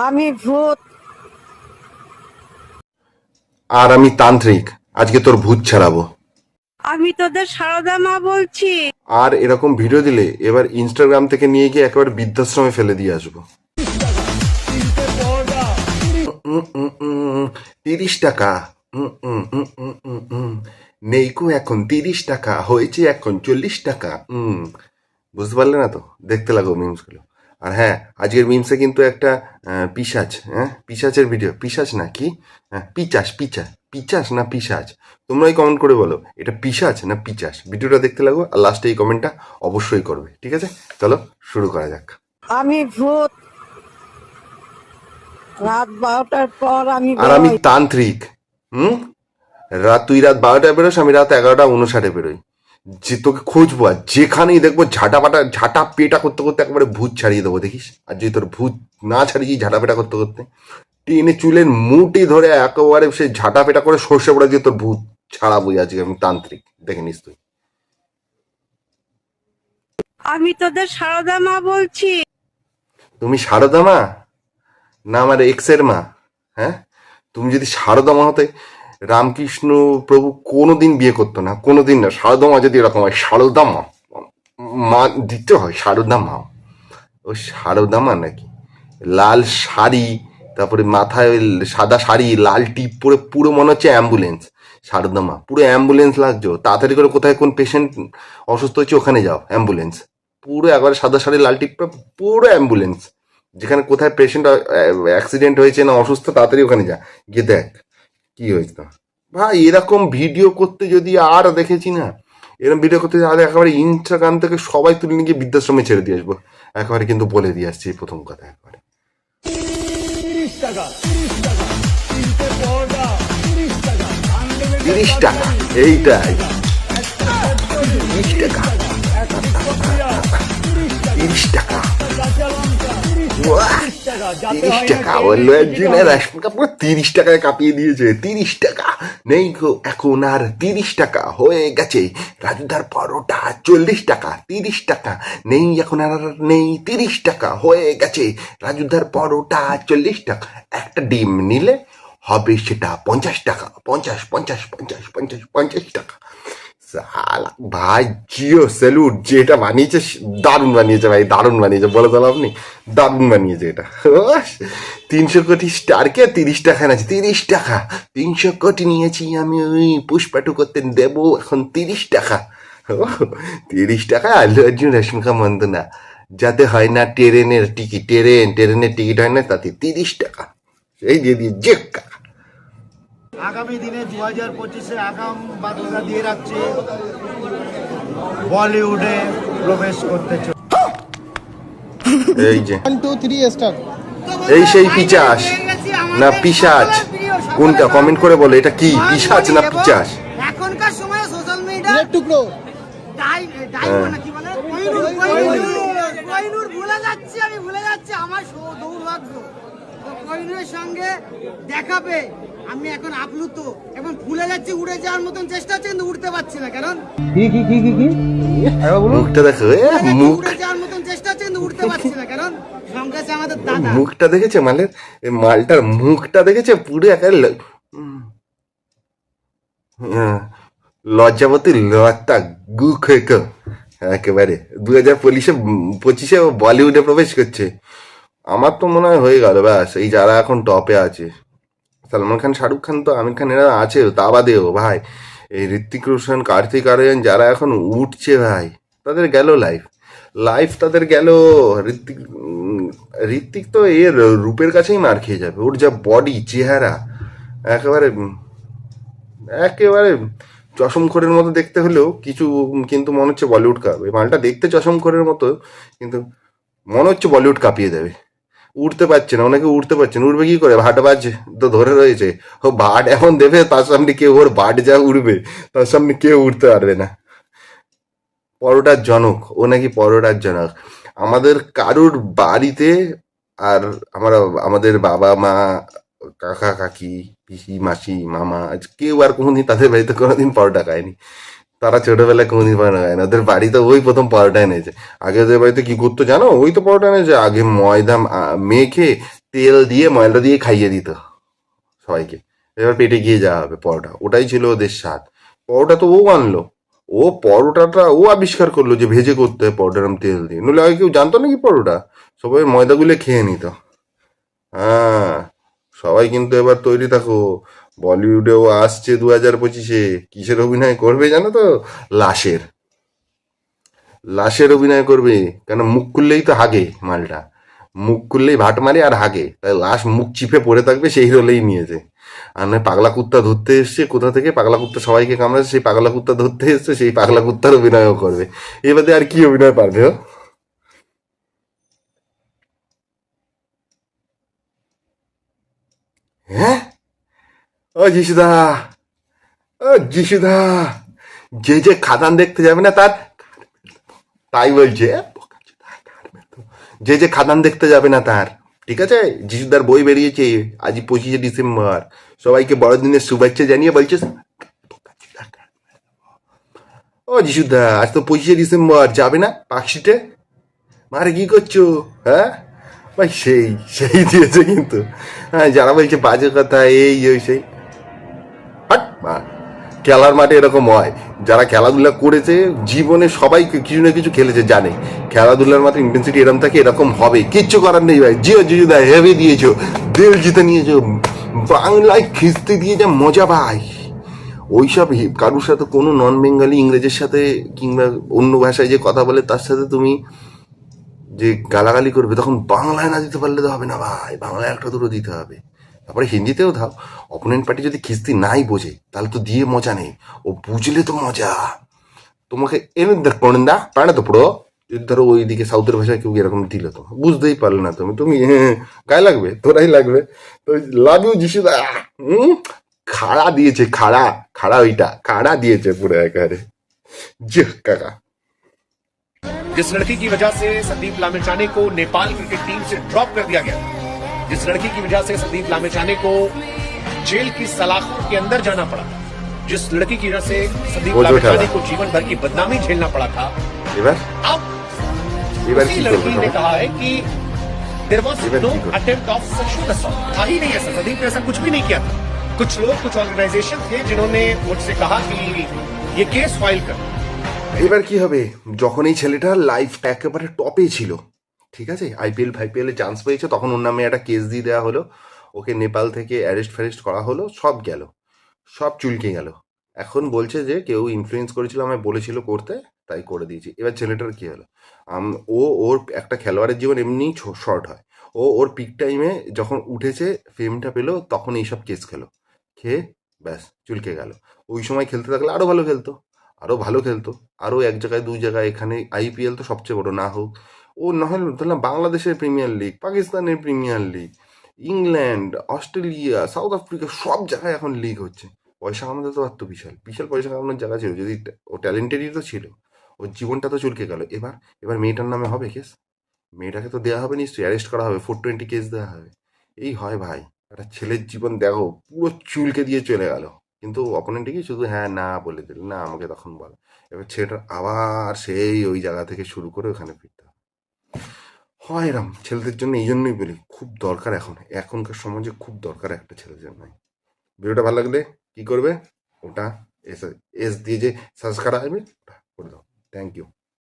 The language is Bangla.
আমি ভূত। আর আমি তান্ত্রিক। আজকে তোর ভূত ছাড়াবো। আমি তোদের সারদা মা বলছি। আর এরকম ভিডিও দিলে এবার ইনস্টাগ্রাম থেকে নিয়ে গিয়ে একেবারে বৃদ্ধাশ্রমে ফেলে দিয়ে আসবো। 30 টাকা। নেইকো এখন 30 টাকা, হয়েছে এখন 40 টাকা। বুঝতে পারলে না তো? দেখতে লাগো মিমসগুলো। আর হ্যাঁ, আজকের মিমসে কিন্তু একটা পিশাচ, হ্যাঁ পিশাচের ভিডিও। পিশাচ না কি? হ্যাঁ পিচাস না পিশাচ? তোমরাই কমেন্ট করে বলো এটা পিশাচ না পিচাস। ভিডিওটা দেখতে লাগো আর লাস্টে এই কমেন্টটা অবশ্যই করবে, ঠিক আছে? চলো শুরু করা যাক। আমি ভূত। রাত 12টার পর আমি আর আমি বেরোই। তান্ত্রিক। তুই রাত 12টায় বেরোস, আমি রাত 11টা 59 বেরোই। যে তোকে খুঁজবো আর যেখানেই দেখবো ঝাঁটা পেটা করতে করতে একেবারে ভূত ছাড়িয়ে দেবো, দেখিস। আর যদি তোর ভূত না ছাড়িয়ে ঝাঁটা পেটা করতে করতে টেনে চুলের মুটি ধরে একেবারে সে ঝাঁটা পেটা করে সর্ষে পড়া দিয়ে তোর ভূত ছাড়াবোই। আজকে আমি তান্ত্রিক, দেখে নিস তুই। আমি তোদের সারদা মা বলছি। তুমি সারদা মা না আমার এক্সের মা? হ্যাঁ, তুমি যদি সারদা মা হতে রামকৃষ্ণ প্রভু কোনোদিন বিয়ে করতো না, কোনোদিন না। সারদা মা যদি এরকম হয়, সারদা মা মা দিতে হয়, সারদা মা। ও সারদা মা নাকি? লাল শাড়ি, তারপরে মাথায় ওই সাদা শাড়ি, লাল টিপ পরে পুরো মনে হচ্ছে অ্যাম্বুলেন্স। সারদা মা পুরো অ্যাম্বুলেন্স লাগছো। তাড়াতাড়ি করে কোথায় কোন পেশেন্ট অসুস্থ হচ্ছে ওখানে যাও, অ্যাম্বুলেন্স। পুরো একবারে সাদা শাড়ি লাল টিপ পরে পুরো অ্যাম্বুলেন্স। যেখানে কোথায় পেশেন্ট অ্যাক্সিডেন্ট হয়েছে না অসুস্থ, তাড়াতাড়ি ওখানে যা, গিয়ে দেখ কি হয়েছে তো। ভাই এরকম ভিডিও করতে যদি আর দেখেছি না, এরকম ভিডিও করতে আর একেবারে ইনস্টাগ্রাম থেকে সবাই তুলে নিয়ে গিয়ে বৃদ্ধাশ্রমে ছেড়ে দিয়ে আসবো। একেবারে কিন্তু বলে দিয়ে আসছি প্রথম কথা একবারে। 30 টাকা, এইটাই 30 টাকা। 30 টাকা, 30 টাকা বললো একজন। রেশমি কাপুর 30 টাকায় কাঁপিয়ে দিয়েছে। 30 টাকা নেই গো এখন আর। 30 টাকা হয়ে গেছে রাজুদার পরোটা 40 টাকা। 30 টাকা নেই এখন আর, নেই। 30 টাকা হয়ে গেছে রাজুদার পরোটা 40 টাকা। একটা ডিম নিলে হবে সেটা 50 টাকা। 50 সালা ভাই, জিও স্যালুট। যেটা বানিয়েছে দারুণ বানিয়েছে ভাই, দারুণ বানিয়েছে। বলে দিলাম আপনি, দারুণ বানিয়েছে এটা। 300 কোটি স্টারকে 30 টাকা আছে। 30 টাকা, 300 কোটি নিয়েছি আমি ওই পুষ্পাটু করতে দেবো এখন 30 টাকা। 30 টাকা আল্লু অর্জুন রশ্মিকা মন্দনা যাতে হয় না ট্রেনের টিকিট, ট্রেনের টিকিট হয় না তাতে 30 টাকা এই দিয়ে দিয়ে জেক্কা। আগামী দিনে 2025-এ আগাম বার্তা দিয়ে রাখছে বলিউডে প্রবেশ করতে এই যে 1 2 3 স্টার্ট। এই সেই পিচাস না পিশাচ? কোনটা কমেন্ট করে বলো, এটা কি পিশাচ না পিচাস? এখনকার সময়ে সোশ্যাল মিডিয়া টুকরো কোহিনূর ভুলে যাচ্ছি, আমি ভুলে যাচ্ছি আমার দৌর্ভাগ্য। কোহিনূরের সঙ্গে দেখাবে আমি এখন আপ্লুত এবং ভুলে যাচ্ছি। উড়ে যাওয়ার মতন চেষ্টা হচ্ছে কিন্তু উঠতে পারছি না। কারণ মুখটা দেখো, উড়ে যাওয়ার মতন চেষ্টা হচ্ছে কিন্তু উঠতে পারছি না। কারণ সঙ্গে আছে আমাদের দাদা। মুখটা দেখেছে মালের, মালটার মুখটা দেখেছে পুরো একেবারে লজ্জাবতী লতা গু খেক একেবারে। 2025-এ বলিউডে প্রবেশ করছে। আমার তো মনে হয় হয়ে গেল ব্যাস। এই যারা এখন টপে আছে, সলমান খান, শাহরুখ খান, তো আমির খান, এরা আছে তা বাদেও ভাই এই ঋত্বিক রোশন, কার্তিক আরিয়ান যারা এখন উঠছে ভাই, তাদের গেল লাইফ তাদের গেল। ঋত্বিক তো এর রূপের কাছেই মার খেয়ে যাবে। ওর যা বডি, চেহারা, একেবারে একেবারে চশমখোরের মতো দেখতে হলেও কিছু, কিন্তু মনে হচ্ছে বলিউড কাঁপবে। মালটা দেখতে চশমখোরের মতো, কিন্তু মনে হচ্ছে বলিউড কাঁপিয়ে দেবে। উঠতে পারছে না, অনেকে উঠতে পারছে না। উঠবে কি করে? ভাট বাজছে তো ধরে রয়েছে। ও ভাট এমন দেবে, তার সামনে কেউ, ওর ভাট যা উঠবে তার সামনে কেউ উঠতে পারবে না। পরোটার জনক ও, নাকি পরোটার জনক। আমাদের কারুর বাড়িতে আর আমাদের বাবা মা, কাকা কাকি, পিসি মাসি, মামা, কেউ আর কোনোদিন তাদের বাড়িতে কোনোদিন পরোটা খায়নি। তারা ছোটবেলায় কোনোদিন পরোটা খায় না। ওদের বাড়িতে ওই প্রথম পরোটা এনেছে। আগে ওদের বাড়িতে কি করতো জানো? ওই তো পরোটা এনেছে আগে ময়দা মেখে তেল দিয়ে ময়দা দিয়ে খাইয়ে দিত সবাইকে, এবার পেটে গিয়ে যাওয়া হবে পরোটা, ওটাই ছিল ওদের স্বাদ। পরোটা তো ও আনলো, ও পরোটাটা ও আবিষ্কার করলো যে ভেজে করতে হয় পরোটা এরম তেল দিয়ে, নইলে আগে কেউ জানতো নাকি পরোটা, সবাই ময়দা গুলে খেয়ে নিত। হ্যাঁ, সবাই কিন্তু এবার তৈরি থাকো, বলিউডেও আসছে 2025-এ। কিসের অভিনয় করবে জানো তো? লাশের, লাশের অভিনয় করবে। কেন, মুখ খুললেই তো হাগে মালটা, মুখ খুললেই ভাট মারে আর হাগে, তাই লাশ মুখ চিপে পড়ে থাকবে, সেই রোলেই নিয়েছে। আর নয় পাগলা কুত্তা ধরতে এসছে কোথা থেকে, পাগলা কুত্তা সবাইকে কামড়াচ্ছে, সেই পাগলা কুত্তা ধরতে এসছে, সেই পাগলা কুত্তার অভিনয়ও করবে। এবারে আর কি অভিনয় পারবে ও? হ্যাঁ, ও যিশুদা, ও যিশুদা, যে যে খাদান দেখতে যাবে না তার, তাই বলছে, যে যে খাদান দেখতে যাবে না তার, ঠিক আছে? যিশুদার বই বেরিয়েছে আজ 25শে ডিসেম্বর, সবাইকে বড়দিনের শুভেচ্ছা জানিয়ে বলছে, ও যিশুদা আজ তো 25শে ডিসেম্বর, যাবে না পার্কশিটে? মারে কি করছো? হ্যাঁ ভাই, সেই সেই দিয়েছে কিন্তু। হ্যাঁ, যারা বলছে বাজে কথা এই ওই সেই, হাট মা। খেলার মাঠে এরকম হয়, যারা খেলাধুলা করেছে জীবনে সবাই কিছু না কিছু খেলেছে, জানে খেলাধুলার মাঠে ইন্টেন্সিটি এরকম থাকে, এরকম হবে, কিচ্ছু করার নেই ভাই। জিও জিজুদা হেভি দিয়েছো, দিল জিতে নিয়েছো, বাংলায় খিস্তি দিয়ে যা মজা ভাই। ওইসব কারুর সাথে কোনো নন বেঙ্গলি ইংরেজের সাথে কিংবা অন্য ভাষায় যে কথা বলে তার সাথে তুমি যে গালাগালি করবে, তখন বাংলায় না দিতে পারলে তো হবে না ভাই, বাংলায় একটা দুটো দিতে হবে। তারপরে হিন্দিতেও দাও। অপোনেন্ট পার্টি যদি খিস্তি নাই বোঝে তাহলে তো দিয়ে মজা নেই, ও বুঝলে তো মজা। তোমাকে এনে পড়েন দা পারে না তো পুরো, যদি ধরো ওইদিকে সাউথের ভাষায় কেউ এরকম দিল তো বুঝতেই পারলে না তুমি, তুমি গায়ে লাগবে, তোরাই লাগবে। তো লাভ ইউ যিশুদা। খাড়া দিয়েছে, খাড়া খাড়া, ওইটা খাড়া দিয়েছে পুরো একেবারে। জি কাকা। जिस लड़की की वजह से संदीप लामिछाने को नेपाल क्रिकेट टीम से ड्रॉप कर दिया गया, जिस लड़की की वजह से संदीप लामिछाने को जेल की सलाखों के अंदर जाना पड़ा, जिस लड़की की वजह से संदीप वो जो लामिछाने ठहरा। को जीवन भर की बदनामी झेलना पड़ा था, এবার अब এবার उसी কি लड़की করবে ने সবাই? कहा है कि देयर वाज इधर नो की करो। अटेम्प्ट ऑफ सेक्सुअल असॉल्ट, था ही नहीं ऐसा, संदीप ने ऐसा कुछ भी नहीं किया था। कुछ लोग, कुछ ऑर्गेनाइजेशन थे जिन्होंने मुझसे कहा कि ये केस फाइल कर। এবার কি হবে? যখন এই ছেলেটা লাইফটা একেবারে টপে ছিল, ঠিক আছে, আইপিএল ফাইপিএল এ চান্স পেয়েছে, তখন ওর নামে একটা কেস দিয়ে দেওয়া হলো, ওকে নেপাল থেকে অ্যারেস্ট ফ্যারেস্ট করা হলো, সব গেল, সব চুলকে গেল। এখন বলছে যে কেউ ইনফ্লুয়েন্স করেছিল, আমায় বলেছিল করতে, তাই করে দিয়েছি। এবার ছেলেটার কি হলো? ও ওর একটা খেলোয়াড়ের জীবন এমনি শর্ট হয়, ও ওর পিক টাইমে যখন উঠেছে ফেমটা পেলো, তখন এইসব কেস খেলো, খেয়ে ব্যাস চুলকে গেল। ওই সময় খেলতে থাকলে আরো ভালো খেলতো, আরো ভালো খেলতো, আরো এক জায়গায় দুই জায়গায়, এখানে আইপিএল তো সবচেয়ে বড়, না হোক ও না হলে ধরলাম বাংলাদেশের প্রিমিয়ার লিগ, পাকিস্তানের premier league, England, Australia, south Africa, সব জায়গায় এখন লিগ হচ্ছে। পয়সা কামাতে তো পারতো, বিশাল বিশাল পয়সা কামানোর জায়গা ছিল, যদি ও ট্যালেন্টেডই তো ছিল। ওর জীবনটা তো চুলকে গেল। এবার এবার মেয়েটার নামে হবে কেস, মেয়েটাকে তো দেওয়া হবে নিশ্চয়ই, অ্যারেস্ট করা হবে, 420 কেস দেওয়া হবে। এই হয় ভাই, একটা ছেলের জীবন দেখো পুরো চুলকে দিয়ে চলে গেল, কিন্তু অপোনেন্টে কি শুধু হ্যাঁ না বলে দিল, না আমাকে তখন বল। এবার ছেলেটার আবার সেই ওই জায়গা থেকে শুরু করে ওখানে ফিরতে হবে। হয় এরম ছেলেদের জন্য, এই জন্যই বলি খুব দরকার, এখনকার সমাজে খুব দরকার একটা ছেলের জন্য। ভিডিওটা ভালো লাগলে কি করবে? ওটা এস এস দিয়ে যে সাবস্ক্রাইব করে দাও। Thank you.